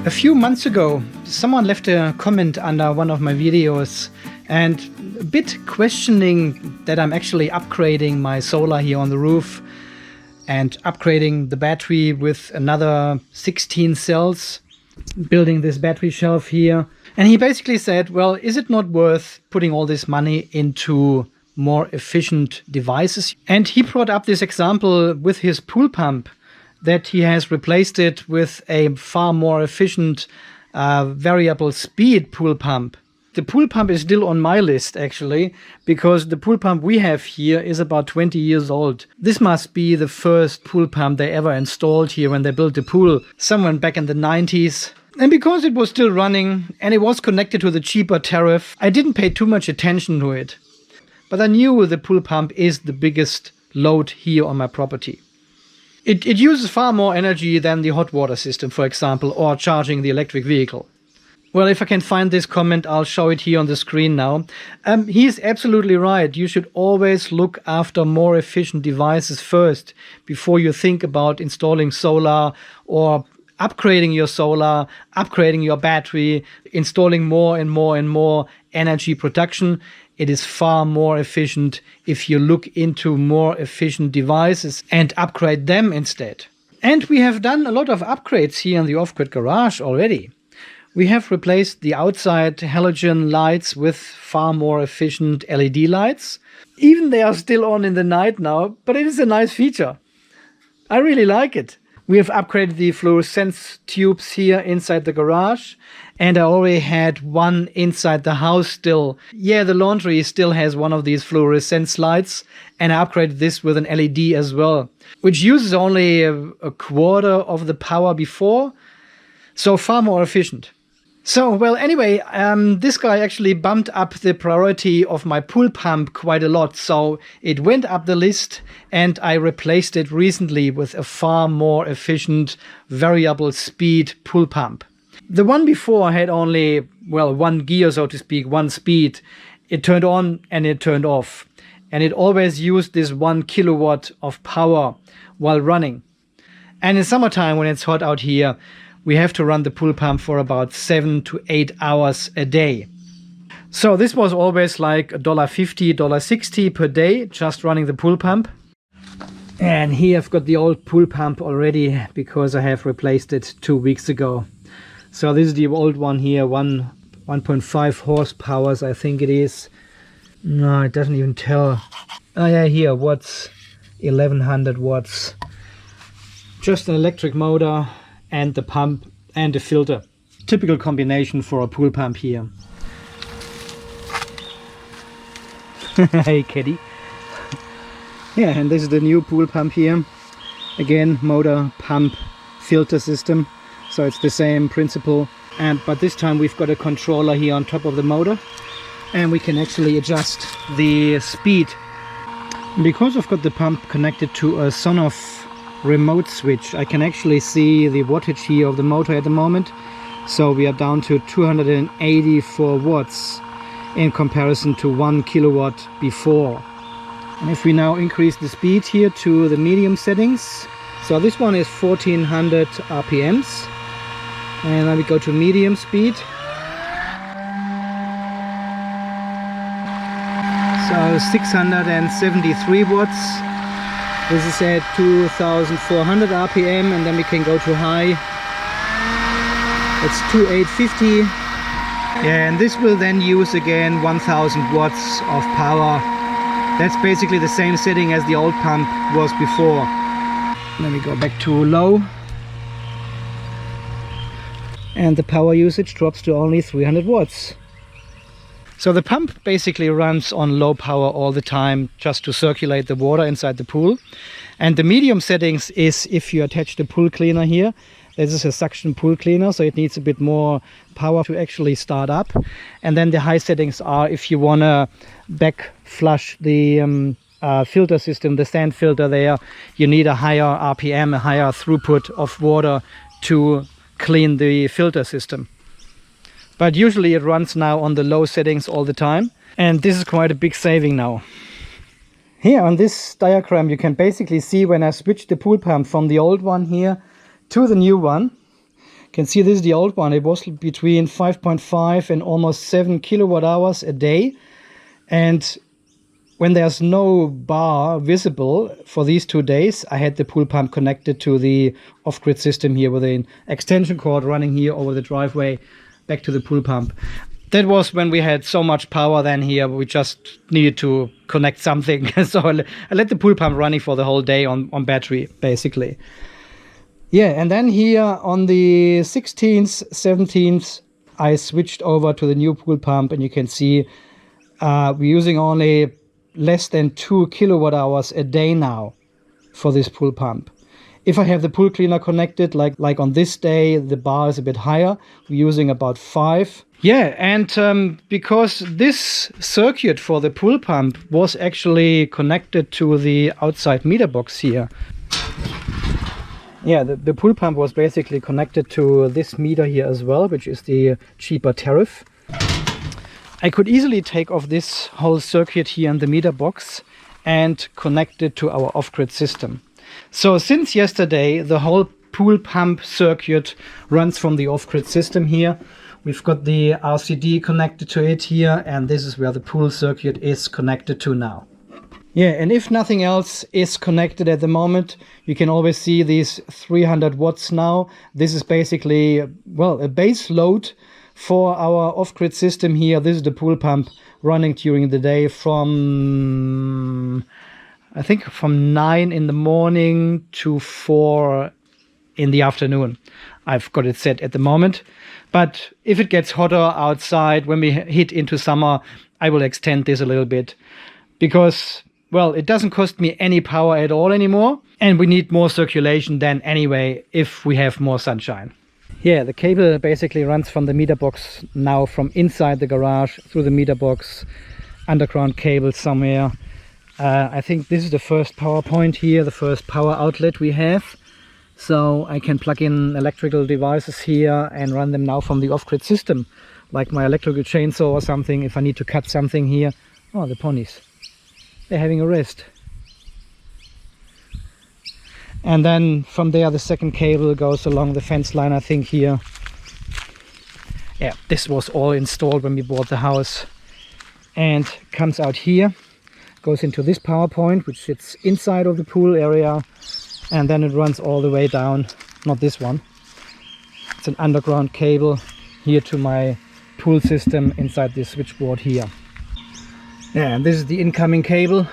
A few months ago, someone left a comment under one of my videos and a bit questioning that I'm actually upgrading my solar here on the roof and upgrading the battery with another 16 cells, building this battery shelf here. And he basically said, well, is it not worth putting all this money into more efficient devices? And he brought up this example with his pool pump, that he has replaced it with a far more efficient variable speed pool pump. The pool pump is still on my list, actually, because the pool pump we have here is about 20 years old. This must be the first pool pump they ever installed here when they built the pool, somewhere back in the 90s. And because it was still running and it was connected to the cheaper tariff, I didn't pay too much attention to it. But I knew the pool pump is the biggest load here on my property. It uses far more energy than the hot water system, for example, or charging the electric vehicle. Well, if I can find this comment, I'll show it here on the screen now. He's absolutely right. You should always look after more efficient devices first before you think about installing solar or upgrading your solar, upgrading your battery, installing more and more and more energy production. It is far more efficient if you look into more efficient devices and upgrade them instead. And we have done a lot of upgrades here in the off-grid garage already. We have replaced the outside halogen lights with far more efficient LED lights. Even they are still on in the night now, but it is a nice feature. I really like it. We have upgraded the fluorescence tubes here inside the garage, and I already had one inside the house still. Yeah, the laundry still has one of these fluorescence lights, and I upgraded this with an LED as well, which uses only a quarter of the power before, so far more efficient. So, well, anyway, this guy actually bumped up the priority of my pool pump quite a lot. So it went up the list and I replaced it recently with a far more efficient variable speed pool pump. The one before had only, well, one gear, so to speak, one speed. It turned on and it turned off. And it always used this 1 kilowatt of power while running. And in summertime, when it's hot out here, we have to run the pool pump for about 7 to 8 hours a day. So this was always like $1.50, $1.60 per day, just running the pool pump. And here I've got the old pool pump already because I have replaced it 2 weeks ago. So this is the old one here, 1.5 horsepower, I think it is. No, it doesn't even tell. Oh yeah, here, watts, 1100 watts. Just an electric motor and the pump and the filter. Typical combination for a pool pump here. Hey kitty. Yeah, and this is the new pool pump here. Again, motor, pump, filter system. So it's the same principle. But this time we've got a controller here on top of the motor. And we can actually adjust the speed. Because I've got the pump connected to a Sonoff remote switch, I can actually see the wattage here of the motor at the moment. So we are down to 284 watts in comparison to 1 kilowatt before. And if we now increase the speed here to the medium settings, so this one is 1400 RPMs, and then we go to medium speed. So 673 watts. This is at 2400 RPM, and then we can go to high. It's 2850. Yeah, and this will then use again 1000 watts of power. That's basically the same setting as the old pump was before. Then we go back to low. And the power usage drops to only 300 watts. So the pump basically runs on low power all the time just to circulate the water inside the pool. And the medium settings is if you attach the pool cleaner here. This is a suction pool cleaner, so it needs a bit more power to actually start up. And then the high settings are if you want to back flush the filter system, the sand filter there, you need a higher RPM, a higher throughput of water to clean the filter system. But usually it runs now on the low settings all the time. And this is quite a big saving now. Here on this diagram you can basically see when I switch the pool pump from the old one here to the new one. can see this is the old one. It was between 5.5 and almost 7 kilowatt hours a day. And when there's no bar visible for these 2 days, I had the pool pump connected to the off-grid system here with an extension cord running here over the driveway back to the pool pump. That was when we had so much power then here, we just needed to connect something. So I let the pool pump running for the whole day on battery, basically. Yeah, and then here on the 16th, 17th, I switched over to the new pool pump, and you can see we're using only less than 2 kilowatt hours a day now for this pool pump. If I have the pool cleaner connected, like on this day, the bar is a bit higher. We're using about 5. Yeah, and because this circuit for the pool pump was actually connected to the outside meter box here. Yeah, the pool pump was basically connected to this meter here as well, which is the cheaper tariff. I could easily take off this whole circuit here in the meter box and connect it to our off-grid system. So since yesterday, the whole pool pump circuit runs from the off-grid system here. We've got the RCD connected to it here, and this is where the pool circuit is connected to now. Yeah, and if nothing else is connected at the moment, you can always see these 300 watts now. This is basically, well, a base load for our off-grid system here. This is the pool pump running during the day from, I think, from 9 in the morning to 4 in the afternoon. I've got it set at the moment. But if it gets hotter outside, when we hit into summer, I will extend this a little bit. Because, well, it doesn't cost me any power at all anymore. And we need more circulation then anyway, if we have more sunshine. Yeah, the cable basically runs from the meter box now, from inside the garage through the meter box, underground cable somewhere. I think this is the first power point here, the first power outlet we have. So I can plug in electrical devices here and run them now from the off-grid system, like my electrical chainsaw or something, if I need to cut something here. Oh, the ponies, they're having a rest. And then from there the second cable goes along the fence line, I think, here. Yeah, this was all installed when we bought the house, and comes out here, goes into this power point, which sits inside of the pool area, and then it runs all the way down. Not this one, it's an underground cable here to my pool system inside this switchboard here. Yeah, and this is the incoming cable,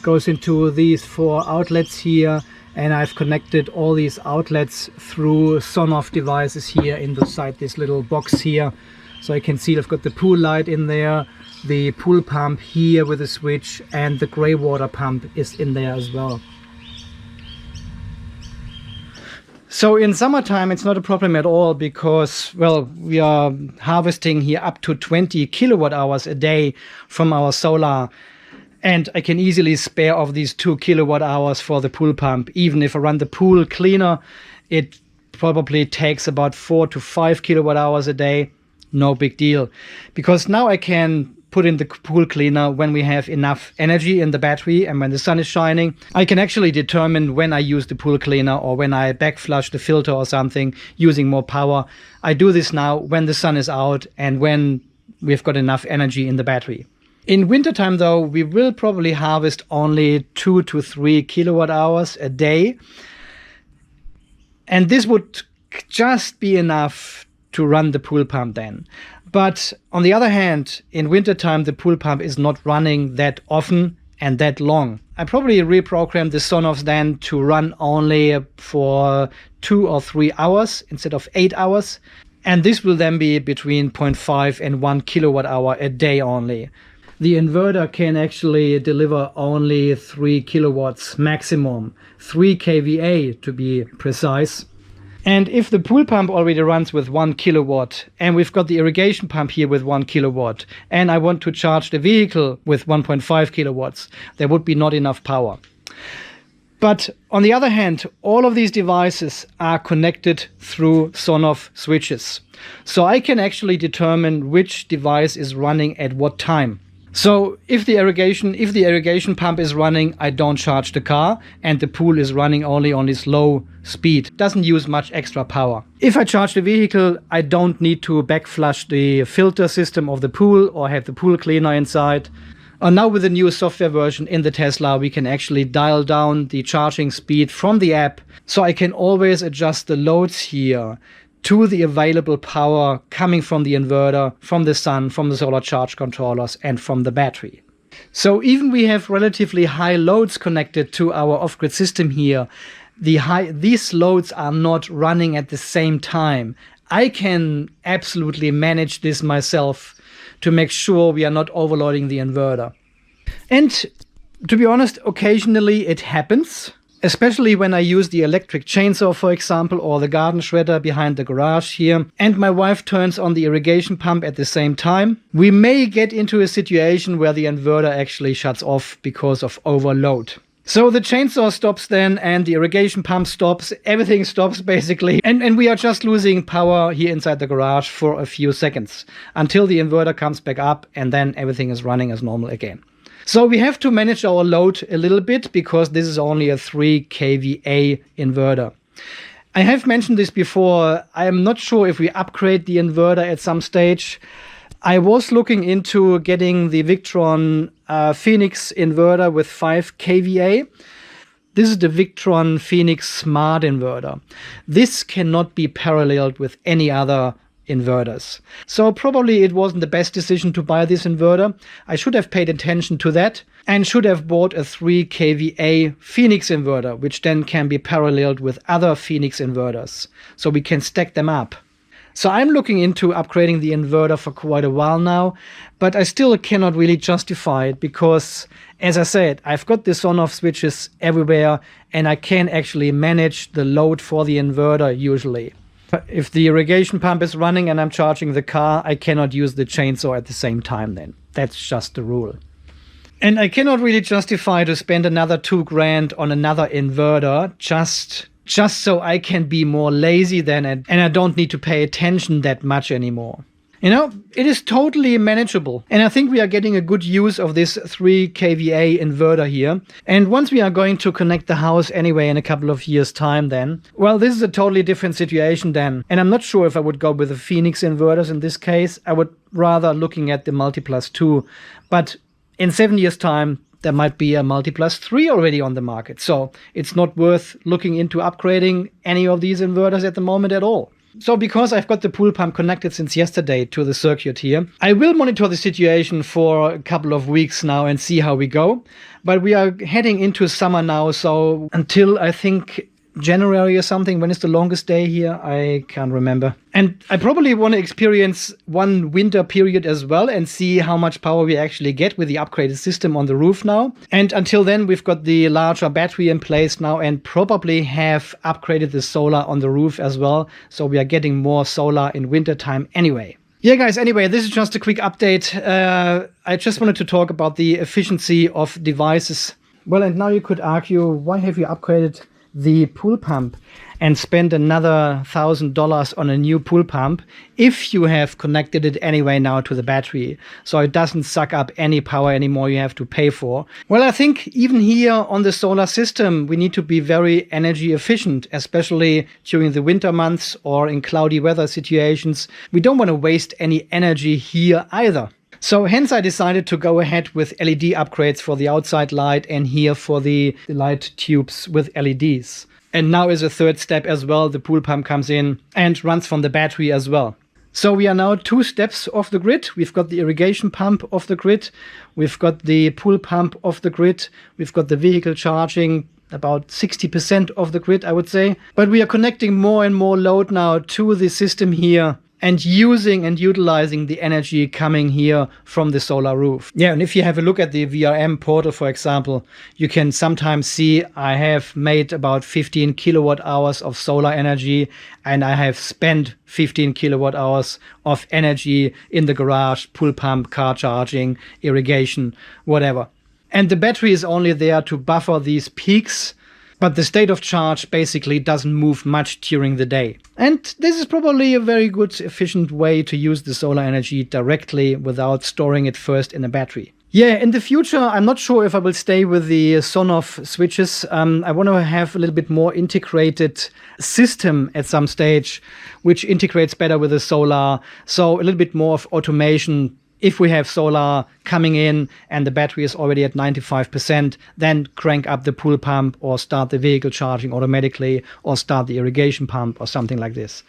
goes into these 4 outlets here. And I've connected all these outlets through Sonoff devices here inside this little box here. So you can see I've got the pool light in there, the pool pump here with a switch, and the grey water pump is in there as well. So in summertime it's not a problem at all, because, well, we are harvesting here up to 20 kilowatt hours a day from our solar. And I can easily spare off these 2 kilowatt hours for the pool pump. Even if I run the pool cleaner, it probably takes about 4 to 5 kilowatt hours a day. No big deal. Because now I can put in the pool cleaner when we have enough energy in the battery and when the sun is shining. I can actually determine when I use the pool cleaner or when I backflush the filter or something using more power. I do this now when the sun is out and when we've got enough energy in the battery. In wintertime, though, we will probably harvest only 2 to 3 kilowatt hours a day. And this would just be enough to run the pool pump then. But on the other hand, in wintertime, the pool pump is not running that often and that long. I probably reprogrammed the Sonoffs then to run only for 2 or 3 hours instead of 8 hours. And this will then be between 0.5 and 1 kilowatt hour a day only. The inverter can actually deliver only 3 kilowatts maximum, 3 kVA to be precise. And if the pool pump already runs with 1 kilowatt and we've got the irrigation pump here with 1 kilowatt and I want to charge the vehicle with 1.5 kilowatts, there would be not enough power. But on the other hand, all of these devices are connected through Sonoff switches. So I can actually determine which device is running at what time. So if the irrigation pump is running, I don't charge the car, and the pool is running only on this low speed. Doesn't use much extra power. If I charge the vehicle, I don't need to backflush the filter system of the pool or have the pool cleaner inside. And now with the new software version in the Tesla, we can actually dial down the charging speed from the app. So I can always adjust the loads here to the available power coming from the inverter, from the sun, from the solar charge controllers, and from the battery. So even we have relatively high loads connected to our off-grid system here, these loads are not running at the same time. I can absolutely manage this myself to make sure we are not overloading the inverter. And to be honest, occasionally it happens. Especially when I use the electric chainsaw, for example, or the garden shredder behind the garage here, and my wife turns on the irrigation pump at the same time. We may get into a situation where the inverter actually shuts off because of overload. So the chainsaw stops then, and the irrigation pump stops, everything stops basically, and we are just losing power here inside the garage for a few seconds until the inverter comes back up, and then everything is running as normal again. So we have to manage our load a little bit because this is only a 3 kVA inverter. I have mentioned this before. I am not sure if we upgrade the inverter at some stage. I was looking into getting the Victron Phoenix inverter with 5 kVA. This is the Victron Phoenix Smart inverter. This cannot be paralleled with any other inverters. So probably it wasn't the best decision to buy this inverter. I should have paid attention to that and should have bought a 3 kVA Phoenix inverter, which then can be paralleled with other Phoenix inverters. So we can stack them up. So I'm looking into upgrading the inverter for quite a while now, but I still cannot really justify it because, as I said, I've got the Sonoff switches everywhere and I can actually manage the load for the inverter usually. If the irrigation pump is running and I'm charging the car, I cannot use the chainsaw at the same time then. That's just the rule. And I cannot really justify to spend another $2,000 on another inverter just so I can be more lazy then and I don't need to pay attention that much anymore. You know, it is totally manageable. And I think we are getting a good use of this 3 kVA inverter here. And once we are going to connect the house anyway in a couple of years' time then, well, this is a totally different situation then. And I'm not sure if I would go with the Phoenix inverters in this case. I would rather looking at the Multiplus 2. But in 7 years' time, there might be a Multiplus 3 already on the market. So it's not worth looking into upgrading any of these inverters at the moment at all. So because I've got the pool pump connected since yesterday to the circuit here, I will monitor the situation for a couple of weeks now and see how we go. But we are heading into summer now, so until I think January or something, when is the longest day here? I can't remember. And I probably want to experience one winter period as well and see how much power we actually get with the upgraded system on the roof now. And until then, we've got the larger battery in place now and probably have upgraded the solar on the roof as well. So we are getting more solar in wintertime anyway. Yeah, guys, anyway, this is just a quick update. I just wanted to talk about the efficiency of devices. Well, and now you could argue, why have you upgraded the pool pump and spend another $1,000 on a new pool pump if you have connected it anyway now to the battery, so it doesn't suck up any power anymore you have to pay for? Well, I think even here on the solar system, we need to be very energy efficient, especially during the winter months or in cloudy weather situations. We don't want to waste any energy here either. So hence I decided to go ahead with LED upgrades for the outside light and here for the light tubes with LEDs. And now as a third step as well, the pool pump comes in and runs from the battery as well. So we are now 2 steps off the grid. We've got the irrigation pump off the grid. We've got the pool pump off the grid. We've got the vehicle charging about 60% of the grid, I would say. But we are connecting more and more load now to the system here and using and utilizing the energy coming here from the solar roof. Yeah, and if you have a look at the VRM portal, for example, you can sometimes see I have made about 15 kilowatt hours of solar energy and I have spent 15 kilowatt hours of energy in the garage, pool pump, car charging, irrigation, whatever. And the battery is only there to buffer these peaks, but the state of charge basically doesn't move much during the day. And this is probably a very good, efficient way to use the solar energy directly without storing it first in a battery. Yeah, in the future, I'm not sure if I will stay with the Sonoff switches. I want to have a little bit more integrated system at some stage, which integrates better with the solar. So a little bit more of automation. If we have solar coming in and the battery is already at 95%, then crank up the pool pump or start the vehicle charging automatically or start the irrigation pump or something like this.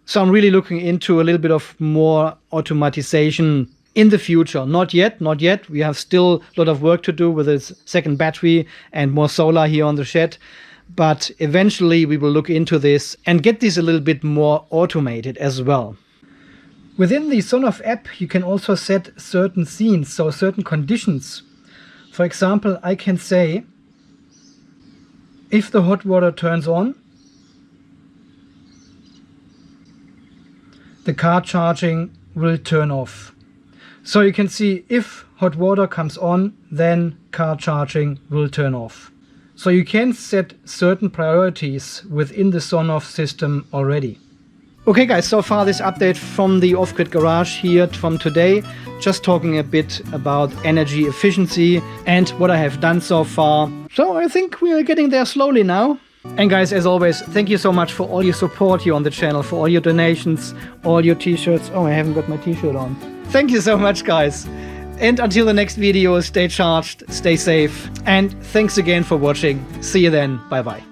So I'm really looking into a little bit of more automatization in the future. Not yet. We have still a lot of work to do with this second battery and more solar here on the shed. But eventually we will look into this and get this a little bit more automated as well. Within the Sonoff app, you can also set certain scenes, so certain conditions. For example, I can say, if the hot water turns on, the car charging will turn off. So you can see if hot water comes on, then car charging will turn off. So you can set certain priorities within the Sonoff system already. Okay guys, so far this update from the off-grid garage here from today, just talking a bit about energy efficiency and what I have done so far. So I think we are getting there slowly now. And guys, as always, thank you so much for all your support here on the channel, for all your donations, all your t-shirts. Oh, I haven't got my t-shirt on. Thank you so much, guys. And until the next video, stay charged, stay safe, and thanks again for watching. See you then. Bye-bye.